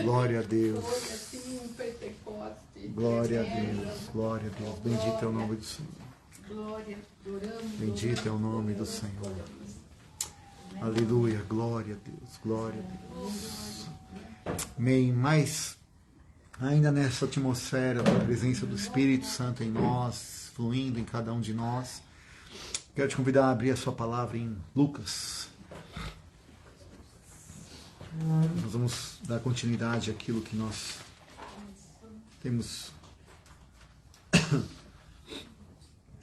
Glória a Deus. Foi assim um Pentecoste. Glória a Deus. Glória a Deus. Bendito é o nome do Senhor. Glória, adoramos. Bendito é o nome do Senhor. Aleluia. Glória a Deus. Glória a Deus. Amém. Mas ainda nessa atmosfera da presença do Espírito Santo em nós, fluindo em cada um de nós, quero te convidar a abrir a sua palavra em Lucas. Nós vamos dar continuidade àquilo que nós temos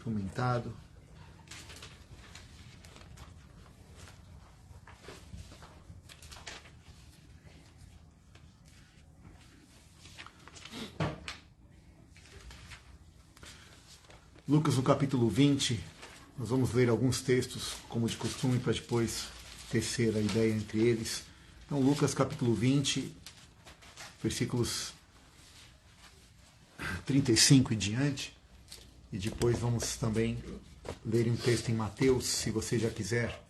comentado. Lucas, no capítulo 20, nós vamos ler alguns textos, como de costume, para depois tecer a ideia entre eles. Então, Lucas, capítulo 20, versículos 35 e diante. E depois vamos também ler um texto em Mateus, se você já quiser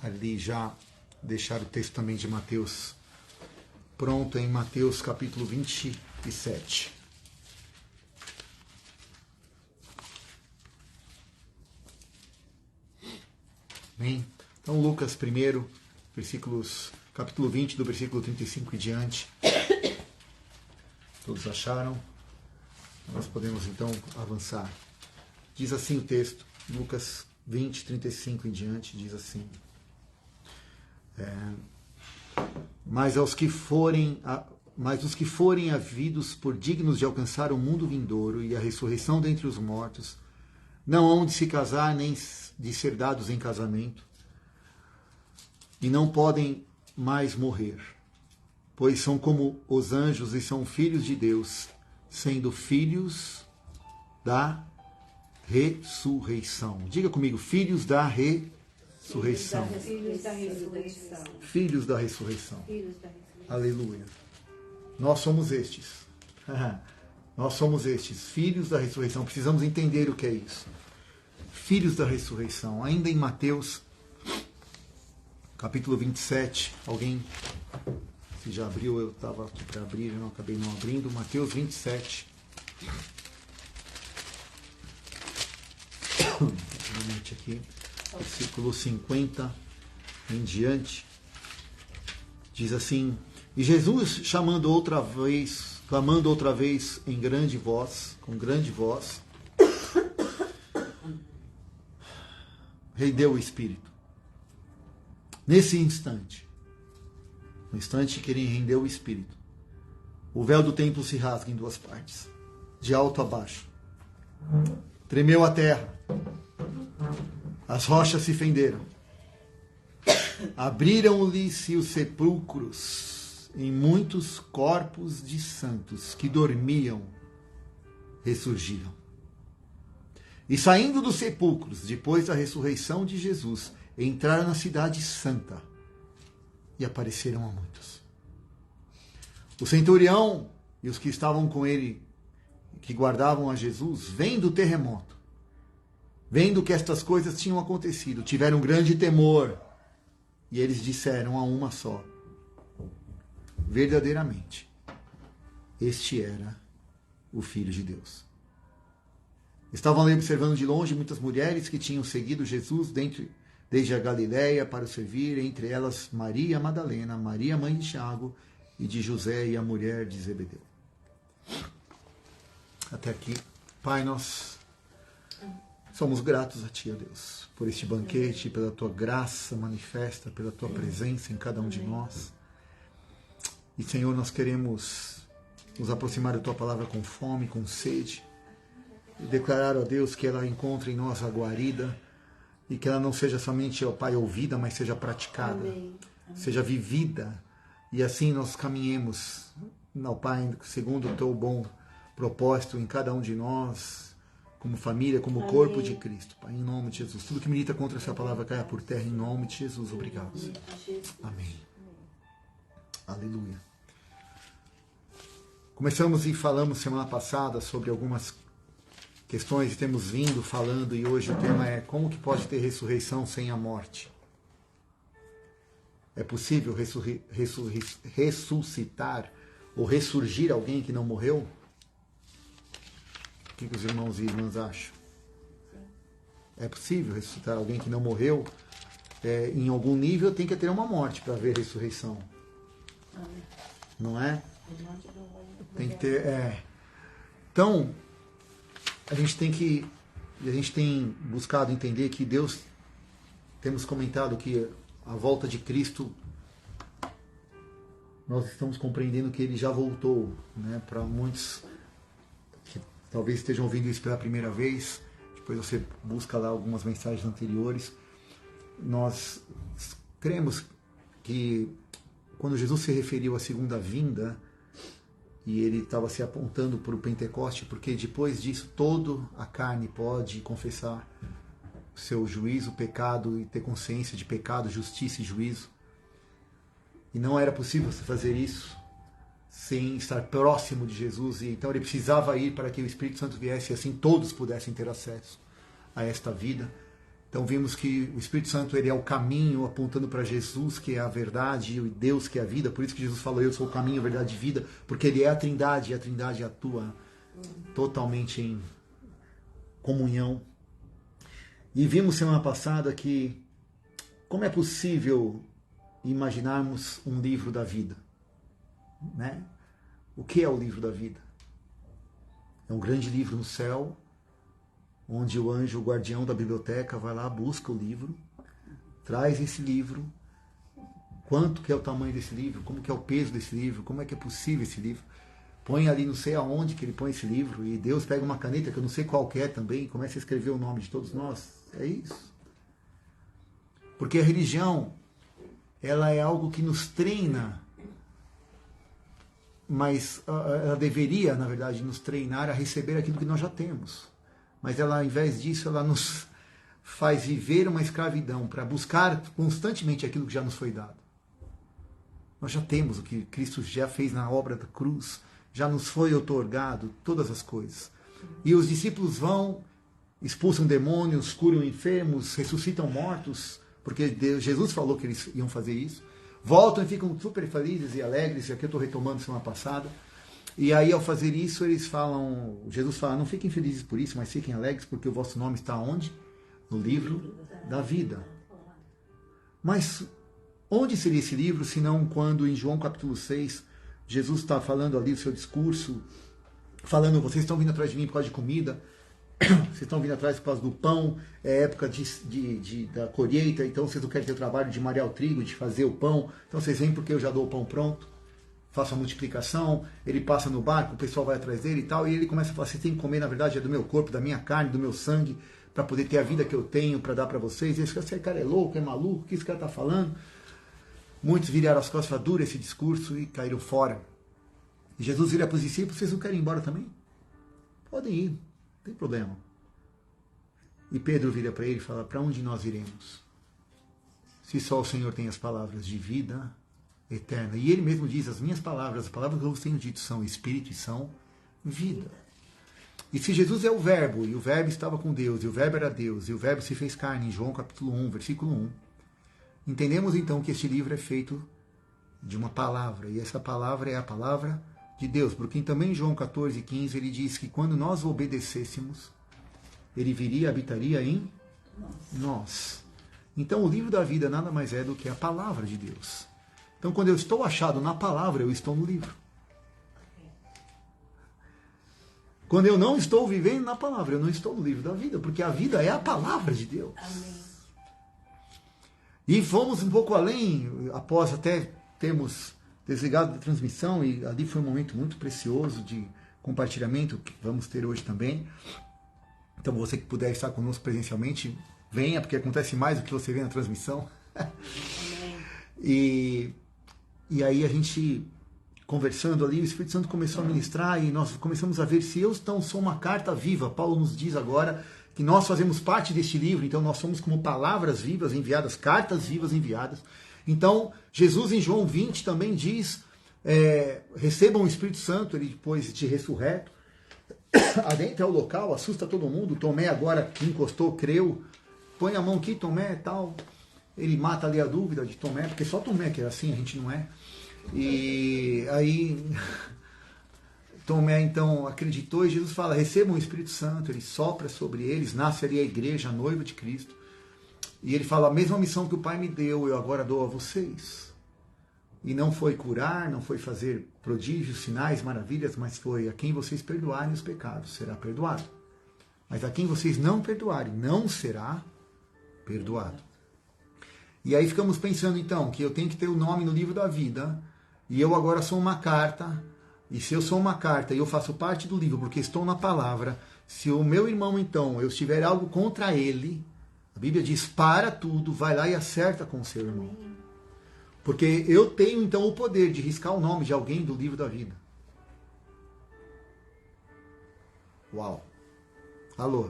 ali já deixar o texto também de Mateus pronto, em Mateus, capítulo 27. Bem, então Lucas primeiro, capítulo 20, do versículo 35 e diante. Todos acharam? Nós podemos então avançar. Diz assim o texto, Lucas 20, 35 em diante, diz assim: Mas os que forem havidos por dignos de alcançar o mundo vindouro e a ressurreição dentre os mortos, não hão de se casar nem de ser dados em casamento, e não podem mais morrer, pois são como os anjos e são filhos de Deus, sendo filhos da ressurreição. Diga comigo, filhos da ressurreição. Filhos da ressurreição. Filhos da ressurreição. Aleluia. Nós somos estes. Nós somos estes, filhos da ressurreição. Precisamos entender o que é isso. Filhos da ressurreição. Ainda em Mateus, capítulo 27. Alguém, se já abriu, eu estava aqui para abrir, eu não acabei não abrindo. Mateus 27. Realmente aqui, versículo 50 em diante. Diz assim: E Jesus, clamando outra vez em grande voz, com grande voz, rendeu o Espírito. Nesse instante, no instante que ele rendeu o Espírito, o véu do templo se rasga em duas partes, de alto a baixo. Tremeu a terra, as rochas se fenderam, abriram-lhe-se os sepulcros, e muitos corpos de santos que dormiam ressurgiram. E saindo dos sepulcros, depois da ressurreição de Jesus, entraram na cidade santa e apareceram a muitos. O centurião e os que estavam com ele, que guardavam a Jesus, vendo o terremoto, vendo que estas coisas tinham acontecido, tiveram grande temor, e eles disseram a uma só: verdadeiramente, este era o Filho de Deus. Estavam ali observando de longe muitas mulheres que tinham seguido Jesus desde a Galiléia para o servir, entre elas Maria Madalena, Maria mãe de Tiago e de José e a mulher de Zebedeu. Até aqui. Pai, nós somos gratos a Ti, ó Deus, por este banquete, pela Tua graça manifesta, pela Tua presença em cada um de nós. E, Senhor, nós queremos nos aproximar da Tua palavra com fome, com sede, e declarar, ó Deus, que ela encontre em nós a guarida, e que ela não seja somente, ó Pai, ouvida, mas seja praticada, Amém. seja vivida, e assim nós caminhemos, ó Pai, segundo o Teu bom propósito em cada um de nós, como família, como Amém. Corpo de Cristo, Pai, em nome de Jesus. Tudo que milita contra essa palavra caia por terra, em nome de Jesus. Obrigado, Senhor. Amém. Aleluia. Começamos e falamos semana passada sobre algumas questões, temos vindo falando, e hoje o tema é: como que pode ter ressurreição sem a morte? É possível ressuscitar ou ressurgir alguém que não morreu? O que os irmãos e irmãs acham? É possível ressuscitar alguém que não morreu? Em algum nível tem que ter uma morte para haver ressurreição. Não é? Tem que ter. Então, a gente tem buscado entender que Deus, temos comentado que a volta de Cristo, nós estamos compreendendo que Ele já voltou, né? Para muitos que talvez estejam ouvindo isso pela primeira vez, depois você busca lá algumas mensagens anteriores, nós cremos que quando Jesus se referiu à segunda vinda, e ele estava se apontando para o Pentecoste, porque depois disso toda a carne pode confessar o seu juízo, pecado, e ter consciência de pecado, justiça e juízo. E não era possível você fazer isso sem estar próximo de Jesus, e então ele precisava ir para que o Espírito Santo viesse e assim todos pudessem ter acesso a esta vida. Então vimos que o Espírito Santo ele é o caminho apontando para Jesus, que é a verdade, e Deus que é a vida. Por isso que Jesus falou, eu sou o caminho, a verdade e a vida, porque ele é a Trindade, e a Trindade atua totalmente em comunhão. E vimos semana passada que como é possível imaginarmos um livro da vida, né? O que é o livro da vida? É um grande livro no céu, onde o anjo, o guardião da biblioteca, vai lá, busca o livro, traz esse livro, quanto que é o tamanho desse livro, como que é o peso desse livro, como é que é possível esse livro, põe ali, não sei aonde que ele põe esse livro, e Deus pega uma caneta, que eu não sei qual que é também, e começa a escrever o nome de todos nós. É isso. Porque a religião, ela é algo que nos treina, mas ela deveria, na verdade, nos treinar a receber aquilo que nós já temos. Mas ela, ao invés disso, ela nos faz viver uma escravidão para buscar constantemente aquilo que já nos foi dado. Nós já temos o que Cristo já fez na obra da cruz, já nos foi otorgado todas as coisas. E os discípulos vão, expulsam demônios, curam enfermos, ressuscitam mortos, porque Jesus falou que eles iam fazer isso. Voltam e ficam super felizes e alegres, aqui eu estou retomando semana passada. E aí, ao fazer isso, eles falam, Jesus fala, não fiquem felizes por isso, mas fiquem alegres, porque o vosso nome está onde? No livro da vida. Mas onde seria esse livro, se não quando em João capítulo 6, Jesus está falando ali o seu discurso, falando, vocês estão vindo atrás de mim por causa de comida, vocês estão vindo atrás por causa do pão, é época da colheita, então vocês não querem ter o trabalho de marear o trigo, de fazer o pão, então vocês vêm porque eu já dou o pão pronto. Faça a multiplicação, ele passa no barco, o pessoal vai atrás dele e tal, e ele começa a falar, você tem que comer, na verdade, é do meu corpo, da minha carne, do meu sangue, para poder ter a vida que eu tenho, para dar para vocês. E esse cara é louco, é maluco, o que esse cara está falando? Muitos viraram as costas, falaram, dura esse discurso, e caíram fora. E Jesus vira para os discípulos, vocês não querem ir embora também? Podem ir, não tem problema. E Pedro vira para ele e fala, para onde nós iremos? Se só o Senhor tem as palavras de vida eterna. E ele mesmo diz, as minhas palavras, as palavras que eu vos tenho dito são espírito e são vida. E se Jesus é o verbo, e o verbo estava com Deus, e o verbo era Deus, e o verbo se fez carne, em João capítulo 1, versículo 1, entendemos então que este livro é feito de uma palavra, e essa palavra é a palavra de Deus, porque também em João 14, 15, ele diz que quando nós o obedecêssemos, ele viria e habitaria em nós. Então o livro da vida nada mais é do que a palavra de Deus. Então, quando eu estou achado na palavra, eu estou no livro. Quando eu não estou vivendo na palavra, eu não estou no livro da vida, porque a vida é a palavra de Deus. Amém. E fomos um pouco além, após até termos desligado da transmissão, e ali foi um momento muito precioso de compartilhamento, que vamos ter hoje também. Então, você que puder estar conosco presencialmente, venha, porque acontece mais do que você vê na transmissão. E aí a gente, conversando ali, o Espírito Santo começou a ministrar e nós começamos a ver se eu então sou uma carta viva. Paulo nos diz agora que nós fazemos parte deste livro, então nós somos como palavras vivas enviadas, cartas vivas enviadas. Então, Jesus em João 20 também diz, recebam o Espírito Santo, ele depois de ressurreto, adentra o local, assusta todo mundo, Tomé agora que encostou, creu, põe a mão aqui, Tomé e tal, ele mata ali a dúvida de Tomé, porque só Tomé que é assim, a gente não é. E aí Tomé então acreditou e Jesus fala, recebam o Espírito Santo, ele sopra sobre eles, nasce ali a igreja, a noiva de Cristo. E ele fala, a mesma missão que o Pai me deu, eu agora dou a vocês. E não foi curar, não foi fazer prodígios, sinais, maravilhas, mas foi a quem vocês perdoarem os pecados, será perdoado. Mas a quem vocês não perdoarem, não será perdoado. E aí ficamos pensando então, que eu tenho que ter o nome no livro da vida, e eu agora sou uma carta, e se eu sou uma carta e eu faço parte do livro, porque estou na palavra, se o meu irmão então, eu tiver algo contra ele, a Bíblia diz, para tudo, vai lá e acerta com o seu irmão. Porque eu tenho então o poder de riscar o nome de alguém do livro da vida. Uau! Alô?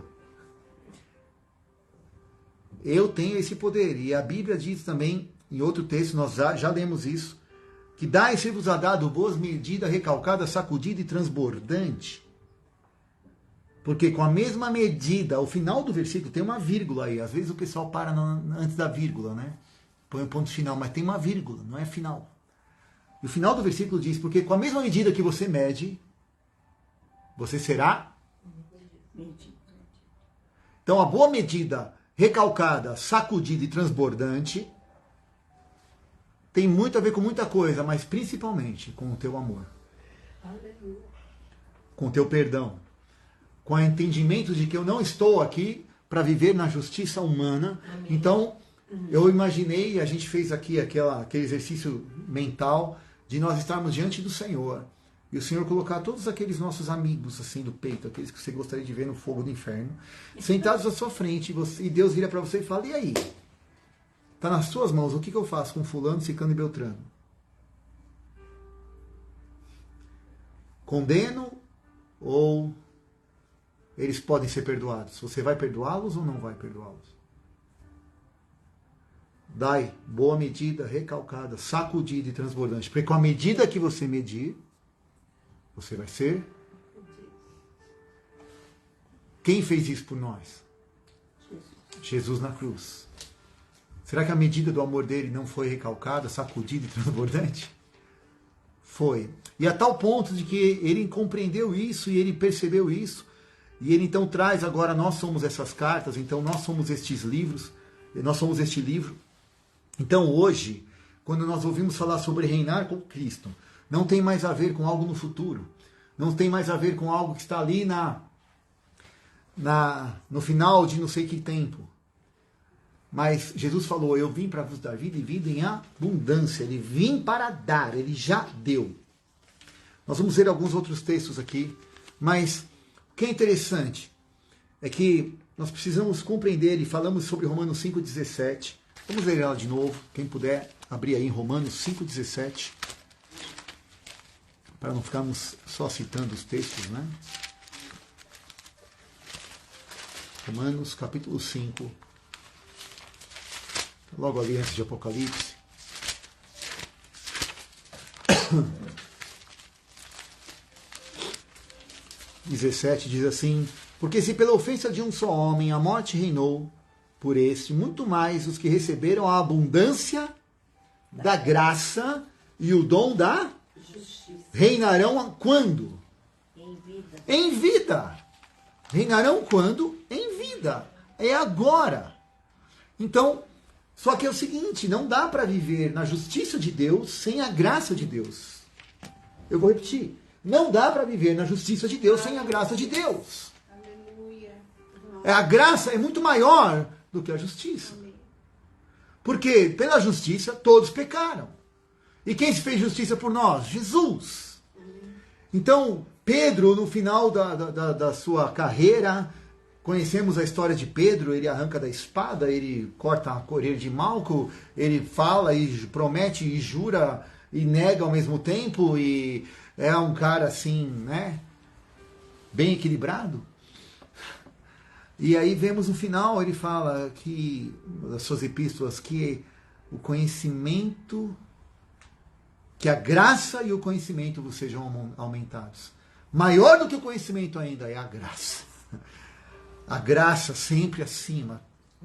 Eu tenho esse poder. E a Bíblia diz também, em outro texto, nós já lemos isso, que dá e ser-vos a dado boas medida, recalcada, sacudida e transbordante. Porque com a mesma medida, ao final do versículo tem uma vírgula aí. Às vezes o pessoal para antes da vírgula, né? Põe um ponto final, mas tem uma vírgula, não é final. E o final do versículo diz, porque com a mesma medida que você mede, você será medido. Então a boa medida, recalcada, sacudida e transbordante, tem muito a ver com muita coisa, mas principalmente com o teu amor. Aleluia. Com o teu perdão. Com o entendimento de que eu não estou aqui para viver na justiça humana. Amém. Então, eu imaginei, a gente fez aqui aquele exercício mental de nós estarmos diante do Senhor e o Senhor colocar todos aqueles nossos amigos assim do peito, aqueles que você gostaria de ver no fogo do inferno, sentados à sua frente, e Deus vira para você e fala, e aí? Está nas suas mãos, o que eu faço com fulano, ciclano e beltrano? Condeno ou eles podem ser perdoados? Você vai perdoá-los ou não vai perdoá-los? Dai boa medida, recalcada, sacudida e transbordante. Porque com a medida que você medir, você vai ser. Quem fez isso por nós? Jesus na cruz. Será que a medida do amor dele não foi recalcada, sacudida e transbordante? Foi. E a tal ponto de que ele compreendeu isso e ele percebeu isso. E ele então traz agora, nós somos essas cartas, então nós somos estes livros, nós somos este livro. Então hoje, quando nós ouvimos falar sobre reinar com Cristo, não tem mais a ver com algo no futuro, não tem mais a ver com algo que está ali no final de não sei que tempo. Mas Jesus falou, eu vim para vos dar vida e vida em abundância, ele vim para dar, ele já deu. Nós vamos ver alguns outros textos aqui, mas o que é interessante é que nós precisamos compreender, e falamos sobre Romanos 5,17, vamos ler ela de novo, quem puder abrir aí em Romanos 5,17, para não ficarmos só citando os textos, né? Romanos capítulo 5, logo ali antes de Apocalipse. (17) diz assim, porque se pela ofensa de um só homem a morte reinou por este, muito mais os que receberam a abundância da graça e o dom da justiça reinarão quando? Em vida. Em vida. Reinarão quando? Em vida. É agora. Então, só que é o seguinte, não dá para viver na justiça de Deus sem a graça de Deus. Eu vou repetir. Não dá para viver na justiça de Deus sem a graça de Deus. Aleluia. A graça é muito maior do que a justiça. Porque pela justiça todos pecaram. E quem se fez justiça por nós? Jesus. Então, Pedro, no final da sua carreira, conhecemos a história de Pedro, ele arranca da espada, ele corta a coreia de Malco, ele fala e promete e jura e nega ao mesmo tempo, e é um cara assim, né, bem equilibrado. E aí vemos no final, ele fala que, das suas epístolas, que o conhecimento, que a graça e o conhecimento vos sejam aumentados. Maior do que o conhecimento ainda é a graça. A graça sempre acima,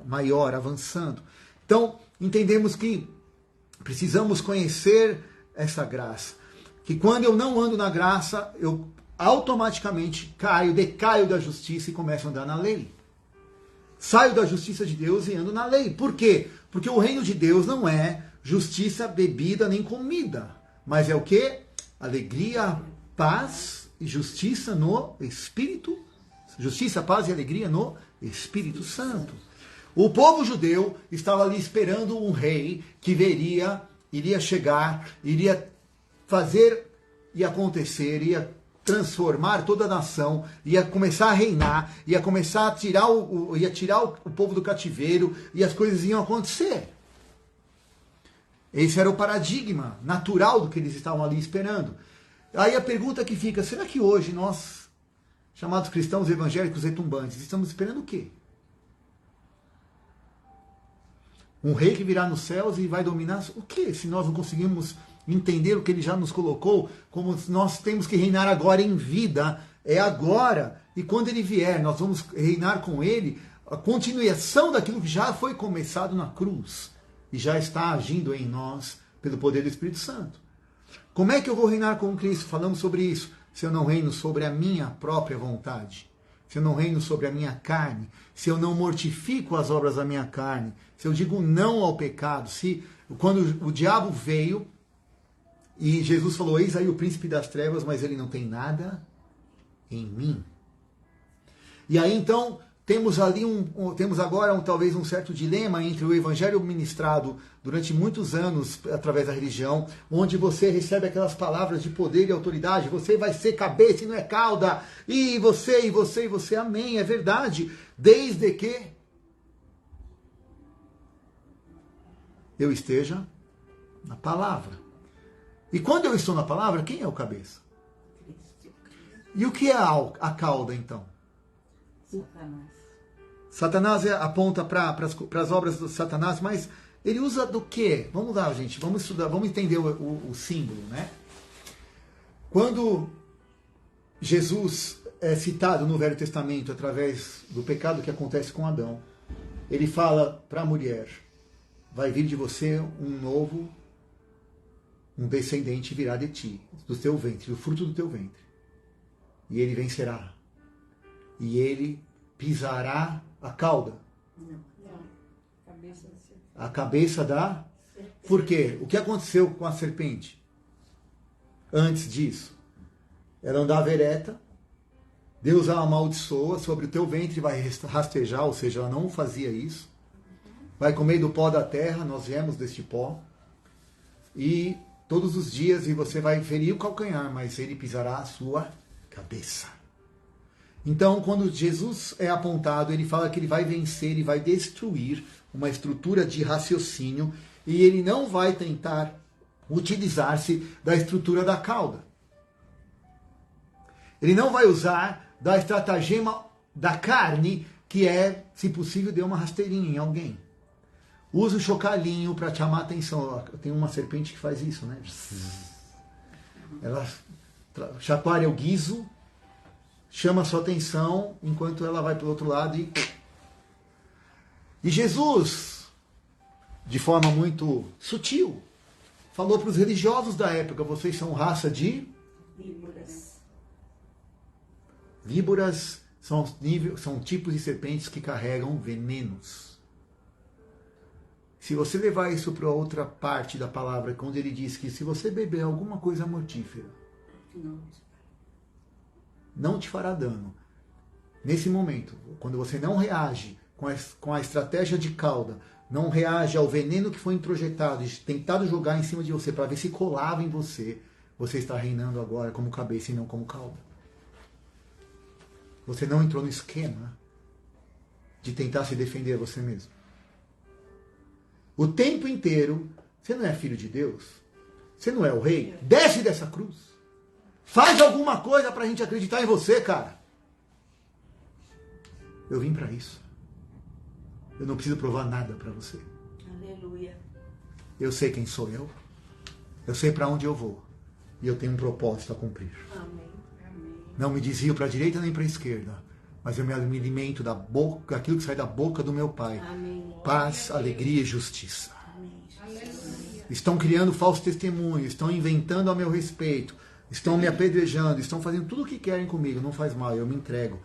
maior, avançando. Então, entendemos que precisamos conhecer essa graça. Que quando eu não ando na graça, eu automaticamente decaio da justiça e começo a andar na lei. Saio da justiça de Deus e ando na lei. Por quê? Porque o reino de Deus não é justiça, bebida, nem comida. Mas é o quê? Alegria, paz e justiça no Espírito. Justiça, paz e alegria no Espírito Santo. O povo judeu estava ali esperando um rei que iria chegar, iria fazer e acontecer, ia transformar toda a nação, ia começar a reinar, ia começar a tirar o povo do cativeiro e as coisas iam acontecer. Esse era o paradigma natural do que eles estavam ali esperando. Aí a pergunta que fica, será que hoje nós, chamados cristãos evangélicos retumbantes, estamos esperando o quê? Um rei que virá nos céus e vai dominar o quê? Se nós não conseguimos entender o que ele já nos colocou, como nós temos que reinar agora em vida, é agora. E quando ele vier, nós vamos reinar com ele a continuação daquilo que já foi começado na cruz e já está agindo em nós pelo poder do Espírito Santo. Como é que eu vou reinar com Cristo? Falamos sobre isso. Se eu não reino sobre a minha própria vontade, se eu não reino sobre a minha carne, se eu não mortifico as obras da minha carne, se eu digo não ao pecado, se quando o diabo veio e Jesus falou, eis aí o príncipe das trevas, mas ele não tem nada em mim. E aí então temos agora talvez um certo dilema entre o evangelho ministrado durante muitos anos através da religião, onde você recebe aquelas palavras de poder e autoridade, você vai ser cabeça e não é cauda, e você, amém, é verdade, desde que eu esteja na palavra. E quando eu estou na palavra, quem é o cabeça? E o que é a cauda, então? Satanás aponta para as obras do Satanás, mas ele usa do quê? Vamos lá, gente, vamos estudar, vamos entender o símbolo, né? Quando Jesus é citado no Velho Testamento através do pecado que acontece com Adão, ele fala para a mulher, vai vir de você um descendente virá de ti, do teu ventre, do fruto do teu ventre. E ele vencerá. E ele pisará a cauda. Não. A cabeça da... Por quê? O que aconteceu com a serpente? Antes disso, ela andava ereta, Deus a amaldiçoa, sobre o teu ventre vai rastejar, ou seja, ela não fazia isso. Vai comer do pó da terra, nós viemos deste pó. E todos os dias e você vai ferir o calcanhar, mas ele pisará a sua cabeça. Então, quando Jesus é apontado, ele fala que ele vai vencer e vai destruir uma estrutura de raciocínio e ele não vai tentar utilizar-se da estrutura da cauda. Ele não vai usar da estratagema da carne, que é, se possível, dar uma rasteirinha em alguém. Usa o chocalhinho para chamar a atenção. Tem uma serpente que faz isso, né? Ela chacoalha o guizo, chama a sua atenção, enquanto ela vai para o outro lado E Jesus, de forma muito sutil, falou para os religiosos da época, vocês são raça de... Víboras são tipos de serpentes que carregam venenos. Se você levar isso para outra parte da palavra, quando ele diz que se você beber alguma coisa mortífera, não te fará dano. Nesse momento, quando você não reage com a estratégia de cauda, não reage ao veneno que foi introjetado e tentado jogar em cima de você para ver se colava em você, você está reinando agora como cabeça e não como cauda. Você não entrou no esquema de tentar se defender a você mesmo. O tempo inteiro, você não é filho de Deus? Você não é o rei? Desce dessa cruz. Faz alguma coisa para a gente acreditar em você, cara. Eu vim para isso. Eu não preciso provar nada para você. Aleluia. Eu sei quem sou eu. Eu sei para onde eu vou. E eu tenho um propósito a cumprir. Amém. Não me desvio para a direita nem para a esquerda. Mas eu me alimento da boca, aquilo que sai da boca do meu Pai. Amém. Paz, alegria e justiça. Amém. Aleluia. estão criando falso testemunho, estão inventando a meu respeito, estão me apedrejando, estão fazendo tudo o que querem comigo, não faz mal, eu me entrego.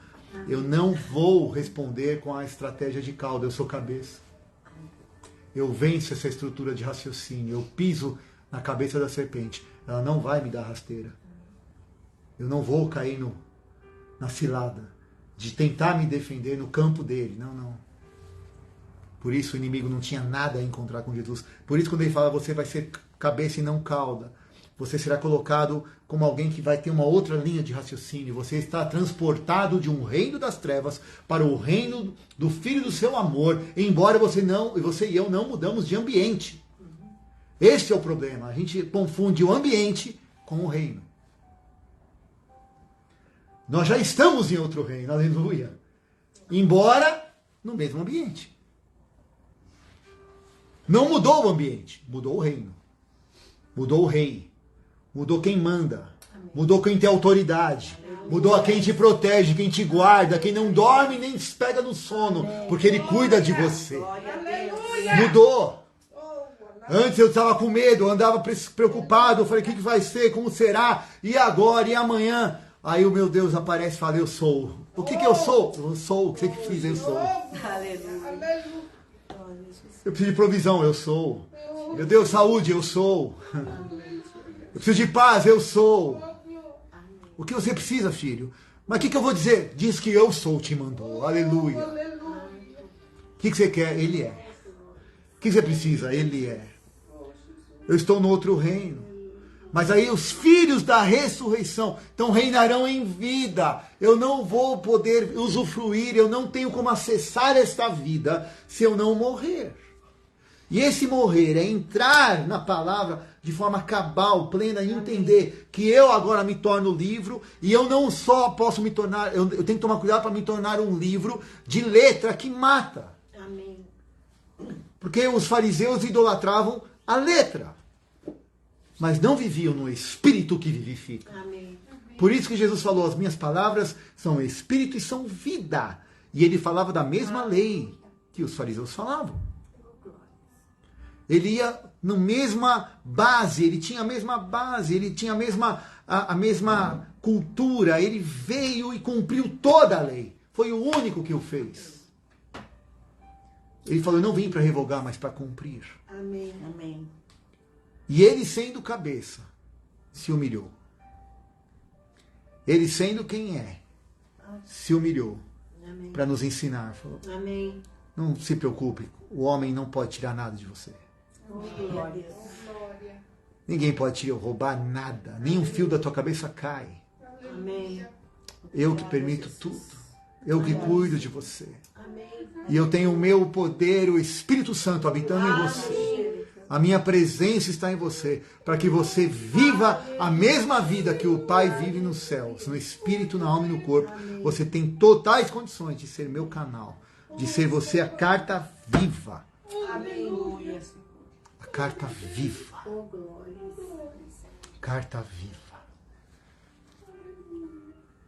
Eu não vou responder com a estratégia de cauda, eu sou cabeça. Eu venço essa estrutura de raciocínio, eu piso na cabeça da serpente, ela não vai me dar rasteira. Eu não vou cair na cilada de tentar me defender no campo dele, não. Por isso o inimigo não tinha nada a encontrar com Jesus. Por isso quando ele fala, você vai ser cabeça e não cauda, você será colocado como alguém que vai ter uma outra linha de raciocínio. Você está transportado de um reino das trevas para o reino do Filho do seu amor, embora você e eu não mudamos de ambiente. Esse é o problema. A gente confunde o ambiente com o reino. Nós já estamos em outro reino, aleluia. Embora no mesmo ambiente. Não mudou o ambiente, mudou o reino. Mudou o rei. Mudou quem manda. Mudou quem tem autoridade. Mudou a quem te protege, quem te guarda, quem não dorme nem se pega no sono, porque ele cuida de você. Mudou. Antes eu estava com medo, eu andava preocupado, eu falei, o que vai ser, como será, e agora, e amanhã? Aí o meu Deus aparece e fala, eu sou. O que eu sou? Eu sou, o que você que fiz, eu sou. Eu preciso de provisão, eu sou. Meu Deus, saúde, eu sou. Eu preciso de paz, eu sou. O que você precisa, filho? Mas o que eu vou dizer? Diz que eu sou, te mandou. Aleluia. O que você quer? Ele é. O que você precisa? Ele é. Eu estou no outro reino. Mas aí os filhos da ressurreição então reinarão em vida. Eu não vou poder usufruir, eu não tenho como acessar esta vida se eu não morrer. E esse morrer é entrar na palavra de forma cabal, plena, e entender que eu agora me torno livro, e eu não só posso me tornar, eu tenho que tomar cuidado para me tornar um livro de letra que mata. Amém. Porque os fariseus idolatravam a letra, mas não viviam no espírito que vivifica. Amém. Por isso que Jesus falou, as minhas palavras são espírito e são vida. E ele falava da mesma lei que os fariseus falavam. Ele ia na mesma base, ele tinha a mesma base, ele tinha a mesma cultura, ele veio e cumpriu toda a lei. Foi o único que o fez. Ele falou, eu não vim para revogar, mas para cumprir. Amém. Amém. E ele sendo cabeça, se humilhou. Ele sendo quem é, se humilhou para nos ensinar. Falou, amém. Não se preocupe, o homem não pode tirar nada de você. Glória. Ninguém pode te roubar nada, nem um fio da tua cabeça cai. Amém. Eu que permito tudo, eu que cuido de você. Amém. E eu tenho o meu poder, o Espírito Santo habitando em você. A minha presença está em você, para que você viva a mesma vida que o Pai vive nos céus, no Espírito, na alma e no corpo. Você tem totais condições de ser meu canal, de ser você a carta viva. Aleluia. A carta viva. Oh, glória. Carta viva.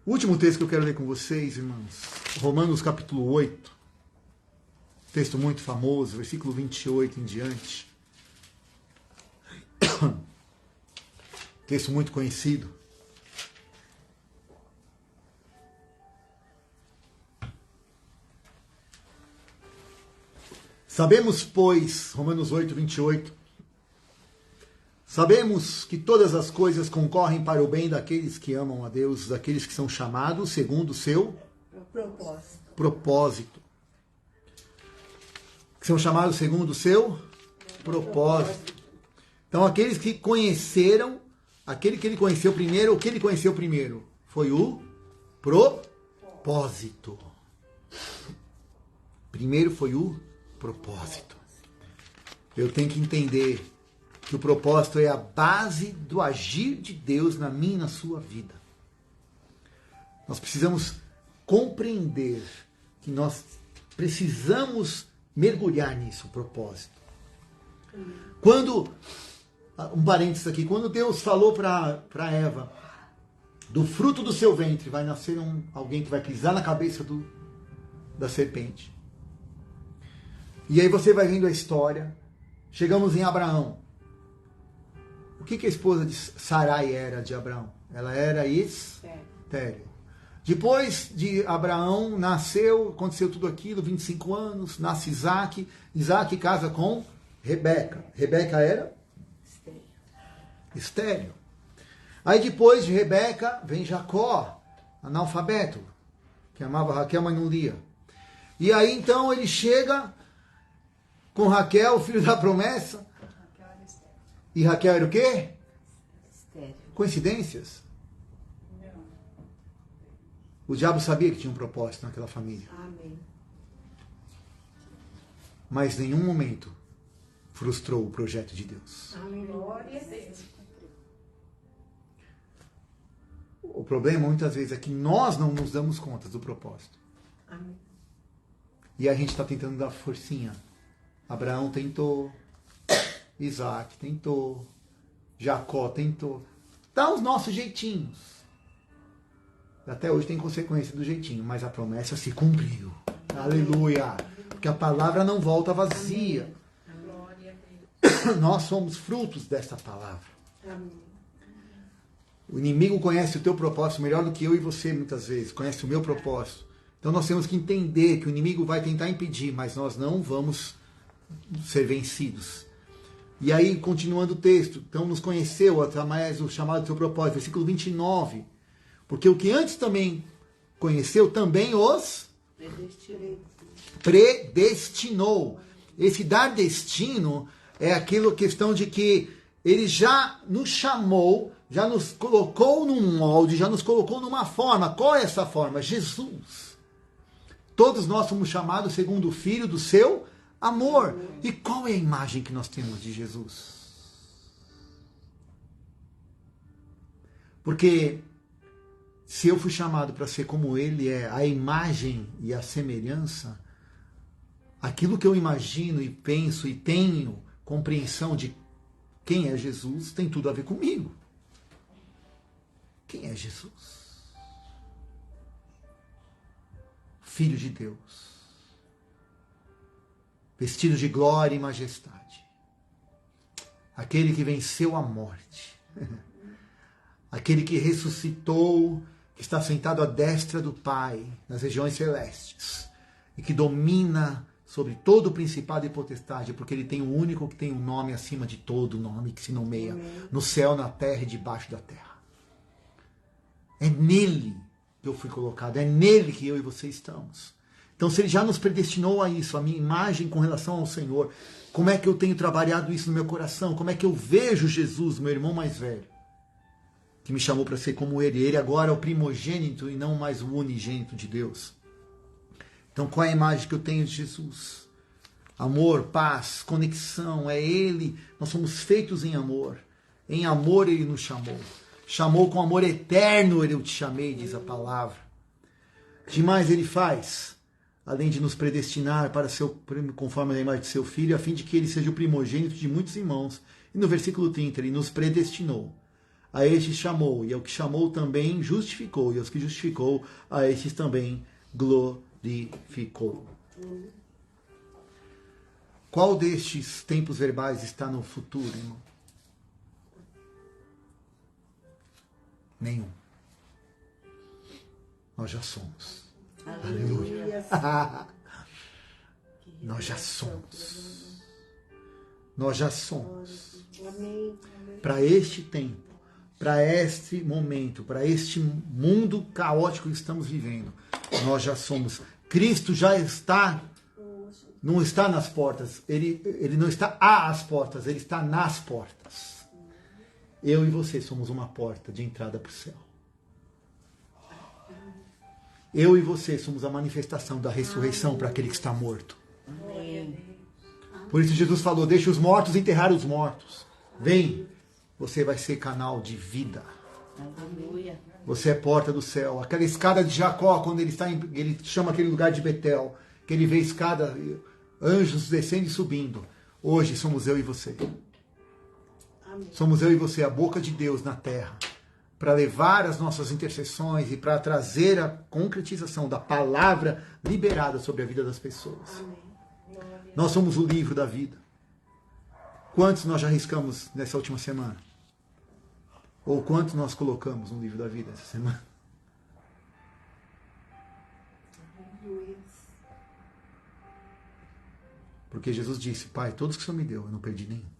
O último texto que eu quero ler com vocês, irmãos, Romanos capítulo 8. Texto muito famoso, versículo 28 em diante. Texto muito conhecido. Sabemos, pois, Romanos 8, 28, sabemos que todas as coisas concorrem para o bem daqueles que amam a Deus, daqueles que são chamados segundo o seu propósito. Que são chamados segundo o seu propósito. Então, aqueles que conheceram, aquele que ele conheceu primeiro, o que ele conheceu primeiro? Foi o propósito. Primeiro foi o propósito. Eu tenho que entender que o propósito é a base do agir de Deus na minha e na sua vida. Nós precisamos compreender que nós precisamos mergulhar nisso, o propósito. Quando, um parênteses aqui, quando Deus falou para Eva, do fruto do seu ventre vai nascer alguém que vai pisar na cabeça da serpente. E aí você vai vendo a história. Chegamos em Abraão. O que a esposa de Sarai era de Abraão? Ela era estéril. Depois de Abraão nasceu, aconteceu tudo aquilo, 25 anos, nasce Isaac. Isaac casa com Rebeca. Rebeca era? Estéril. Aí depois de Rebeca vem Jacó, analfabeto, que amava Raquel, mas não lia. E aí então ele chega com Raquel, filho da promessa. E Raquel era o quê? Estéril. Coincidências? O diabo sabia que tinha um propósito naquela família. Amém. Mas em nenhum momento frustrou o projeto de Deus. Amém. Glória a Deus. O problema muitas vezes é que nós não nos damos conta do propósito. Amém. E a gente está tentando dar forcinha. Abraão tentou, Isaac tentou, Jacó tentou. Dá os nossos jeitinhos. Até hoje tem consequência do jeitinho, mas a promessa se cumpriu. Aleluia! Porque a palavra não volta vazia. Glória a Deus. Nós somos frutos dessa palavra. Amém. O inimigo conhece o teu propósito melhor do que eu e você, muitas vezes. Conhece o meu propósito. Então nós temos que entender que o inimigo vai tentar impedir, mas nós não vamos ser vencidos. E aí, continuando o texto, então nos conheceu através do chamado do seu propósito, versículo 29. Porque o que antes também conheceu, também os predestinou. Esse dar destino é aquela questão de que ele já nos chamou, já nos colocou num molde, já nos colocou numa forma. Qual é essa forma? Jesus. Todos nós somos chamados segundo o Filho do seu amor. E qual é a imagem que nós temos de Jesus? Porque se eu fui chamado para ser como ele é, a imagem e a semelhança, aquilo que eu imagino e penso e tenho compreensão de quem é Jesus tem tudo a ver comigo. Quem é Jesus? Filho de Deus, vestido de glória e majestade, aquele que venceu a morte, aquele que ressuscitou, que está sentado à destra do Pai, nas regiões celestes, e que domina sobre todo o principado e potestade, porque ele tem o único que tem um nome acima de todo nome, que se nomeia no céu, na terra e debaixo da terra. É nele que eu fui colocado, é nele que eu e você estamos. Então, se ele já nos predestinou a isso, a minha imagem com relação ao Senhor, como é que eu tenho trabalhado isso no meu coração? Como é que eu vejo Jesus, meu irmão mais velho, que me chamou para ser como ele? Ele agora é o primogênito e não mais o unigênito de Deus. Então, qual é a imagem que eu tenho de Jesus? Amor, paz, conexão, é ele. Nós somos feitos em amor. Em amor ele nos chamou. Chamou com amor eterno, eu te chamei, diz a palavra. Demais ele faz, além de nos predestinar para ser conforme a imagem de seu filho, a fim de que ele seja o primogênito de muitos irmãos. E no versículo 30, ele nos predestinou. A estes chamou, e ao que chamou também justificou, e aos que justificou, a estes também glorificou. Qual destes tempos verbais está no futuro, irmão? Nenhum. Nós já somos. Aleluia. Nós já somos. Nós já somos. Para este tempo, para este momento, para este mundo caótico que estamos vivendo, nós já somos. Cristo já está, não está nas portas, ele não está às portas, ele está nas portas. Eu e você somos uma porta de entrada para o céu. Eu e você somos a manifestação da ressurreição para aquele que está morto. Por isso Jesus falou, deixa os mortos enterrar os mortos. Vem, você vai ser canal de vida. Aleluia. Você é porta do céu. Aquela escada de Jacó, quando ele chama aquele lugar de Betel, que ele vê escada, anjos descendo e subindo. Hoje somos eu e você. Amém. Somos eu e você, a boca de Deus na terra, para levar as nossas intercessões e para trazer a concretização da palavra liberada sobre a vida das pessoas. Amém. Nós somos o livro da vida. Quantos nós já riscamos nessa última semana? Ou quanto nós colocamos no livro da vida essa semana? Aleluia. Porque Jesus disse, Pai, todos que o Senhor me deu, eu não perdi nenhum.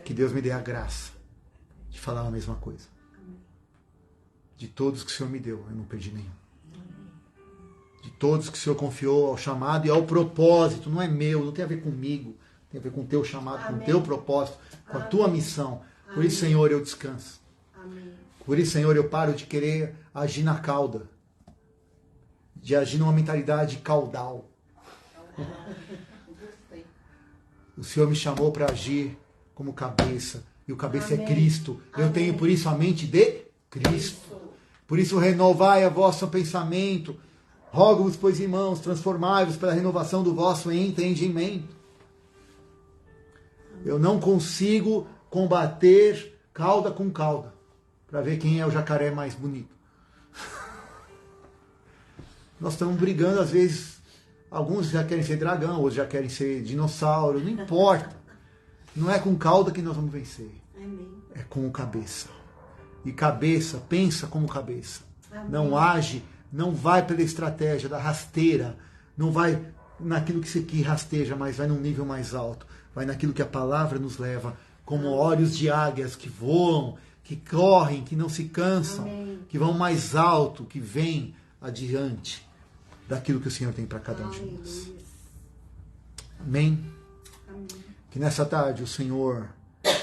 Que Deus me dê a graça de falar a mesma coisa. De todos que o Senhor me deu, eu não perdi nenhum. De todos que o Senhor confiou ao chamado e ao propósito, não é meu, não tem a ver comigo, tem a ver com o teu chamado, com o teu propósito, com a tua missão. Por isso, Senhor, eu descanso. Amém. Por isso, Senhor, eu paro de querer agir na cauda, de agir numa mentalidade caudal. O Senhor me chamou para agir como cabeça, e o cabeça é Cristo. Eu tenho por isso a mente de Cristo. Por isso renovai o vosso pensamento. Rogo-vos, pois, irmãos, transformai-vos pela renovação do vosso entendimento. Eu não consigo combater cauda com cauda para ver quem é o jacaré mais bonito. Nós estamos brigando, às vezes, alguns já querem ser dragão, outros já querem ser dinossauro, não importa. Não é com cauda que nós vamos vencer. Amém. É com o cabeça. E cabeça, pensa como cabeça. Amém. Não age, não vai pela estratégia da rasteira, não vai naquilo que rasteja, mas vai num nível mais alto. Vai naquilo que a palavra nos leva, como olhos de águias que voam, que correm, que não se cansam, Amém. que vão mais alto, que vêm adiante daquilo que o Senhor tem para cada um de nós. Aleluia. Amém? Amém. Que nessa tarde o Senhor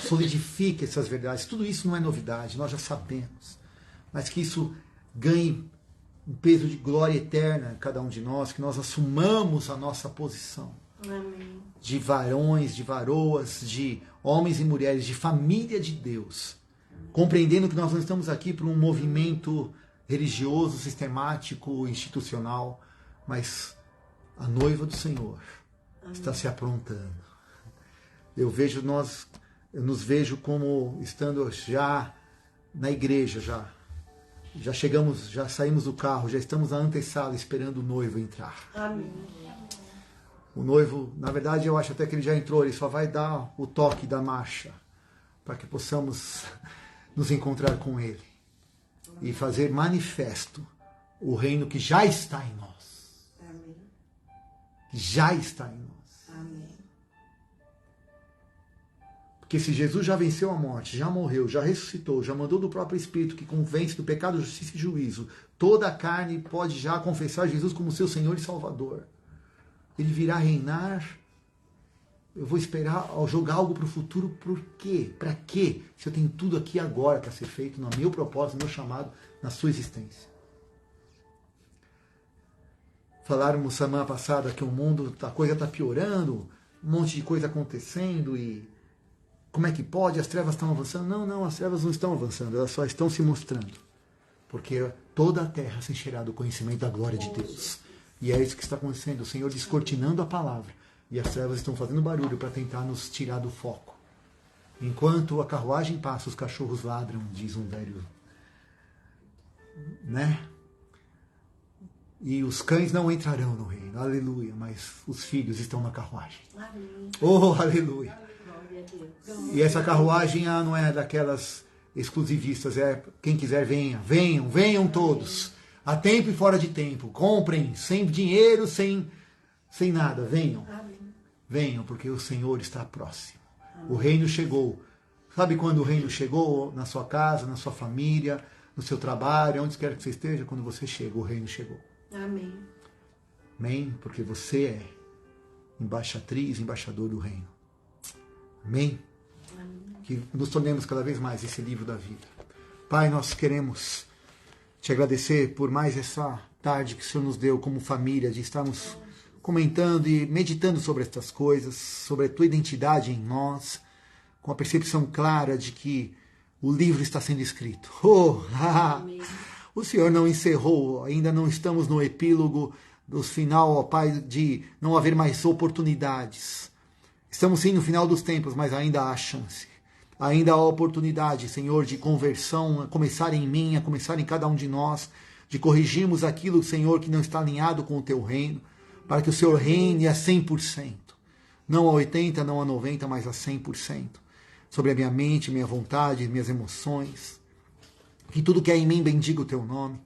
solidifique essas verdades. Tudo isso não é novidade, nós já sabemos. Mas que isso ganhe um peso de glória eterna em cada um de nós, que nós assumamos a nossa posição Amém. de varões, de varoas, de homens e mulheres, de família de Deus, compreendendo que nós não estamos aqui por um movimento religioso, sistemático, institucional, mas a noiva do Senhor está se aprontando. Eu nos vejo como estando já na igreja, já chegamos, já saímos do carro, já estamos na antessala esperando o noivo entrar. Amém. O noivo, na verdade, eu acho até que ele já entrou, ele só vai dar o toque da marcha para que possamos nos encontrar com ele e fazer manifesto o reino que já está em nós. Amém. Que já está em nós. Amém. Porque se Jesus já venceu a morte, já morreu, já ressuscitou, já mandou do próprio Espírito que convence do pecado, justiça e juízo, toda a carne pode já confessar Jesus como seu Senhor e Salvador. Ele virá reinar. Eu vou esperar ao jogar algo para o futuro. Por quê? Para quê? Se eu tenho tudo aqui agora para ser feito no meu propósito, no meu chamado, na sua existência. Falamos semana passada que o mundo, a coisa está piorando, um monte de coisa acontecendo e como é que pode? As trevas estão avançando? Não, as trevas não estão avançando, elas só estão se mostrando. Porque toda a terra se encherá do conhecimento da glória de Deus. E é isso que está acontecendo, o Senhor descortinando a palavra. E as trevas estão fazendo barulho para tentar nos tirar do foco. Enquanto a carruagem passa, os cachorros ladram, diz um velho. Né? E os cães não entrarão no reino, aleluia, mas os filhos estão na carruagem. Amém. Oh, aleluia. Glória a Deus. E essa carruagem não é daquelas exclusivistas, é quem quiser venha, venham todos. Há tempo e fora de tempo, comprem, sem dinheiro, sem nada, venham. Amém. Venham, porque o Senhor está próximo. O reino chegou. Sabe quando o reino chegou? Na sua casa, na sua família, no seu trabalho, onde quer que você esteja, quando você chega, o reino chegou. Amém. Amém? Porque você é embaixatriz, embaixador do reino. Amém? Amém. Que nos tornemos cada vez mais esse livro da vida. Pai, nós queremos te agradecer por mais essa tarde que o Senhor nos deu como família, de estarmos comentando e meditando sobre estas coisas, sobre a tua identidade em nós, com a percepção clara de que o livro está sendo escrito. O Senhor não encerrou, ainda não estamos no epílogo do final, ó Pai, de não haver mais oportunidades. Estamos sim no final dos tempos, mas ainda há chance. Ainda há oportunidade, Senhor, de conversão, a começar em mim, a começar em cada um de nós, de corrigirmos aquilo, Senhor, que não está alinhado com o teu reino, para que o Senhor reine a 100%. Não a 80%, não a 90%, mas a 100%. sobre a minha mente, minha vontade, minhas emoções. Que tudo que é em mim bendiga o teu nome.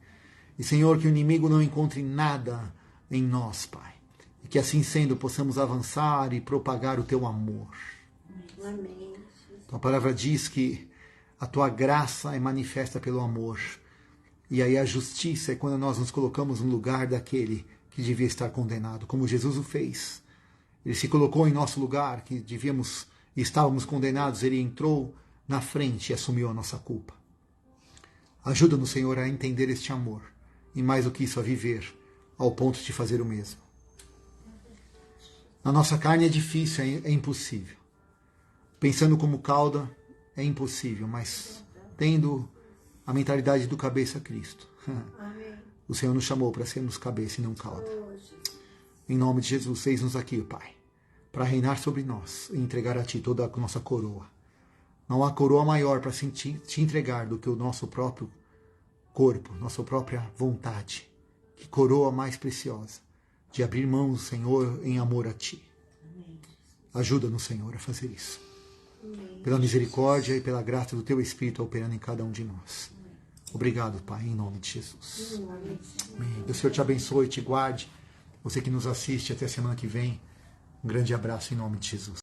E, Senhor, que o inimigo não encontre nada em nós, Pai. E que assim sendo possamos avançar e propagar o teu amor. Amém. Tua palavra diz que a tua graça é manifesta pelo amor. E aí a justiça é quando nós nos colocamos no lugar daquele que devia estar condenado, como Jesus o fez. Ele se colocou em nosso lugar, que devíamos e estávamos condenados, ele entrou na frente e assumiu a nossa culpa. Ajuda-nos, Senhor, a entender este amor, e mais do que isso, a viver, ao ponto de fazer o mesmo. Na nossa carne é difícil, é impossível. Pensando como cauda, é impossível, mas tendo a mentalidade do cabeça Cristo. Amém. O Senhor nos chamou para sermos cabeça e não cauda. Hoje. Em nome de Jesus, eis-nos aqui, Pai, para reinar sobre nós e entregar a Ti toda a nossa coroa. Não há coroa maior para te entregar do que o nosso próprio corpo, nossa própria vontade. Que coroa mais preciosa de abrir mãos, Senhor, em amor a Ti. Ajuda-nos, Senhor, a fazer isso. Amém. Pela misericórdia e pela graça do Teu Espírito operando em cada um de nós. Obrigado, Pai, em nome de Jesus. Amém. Amém. Que o Senhor te abençoe e te guarde. Você que nos assiste, até a semana que vem. Um grande abraço em nome de Jesus.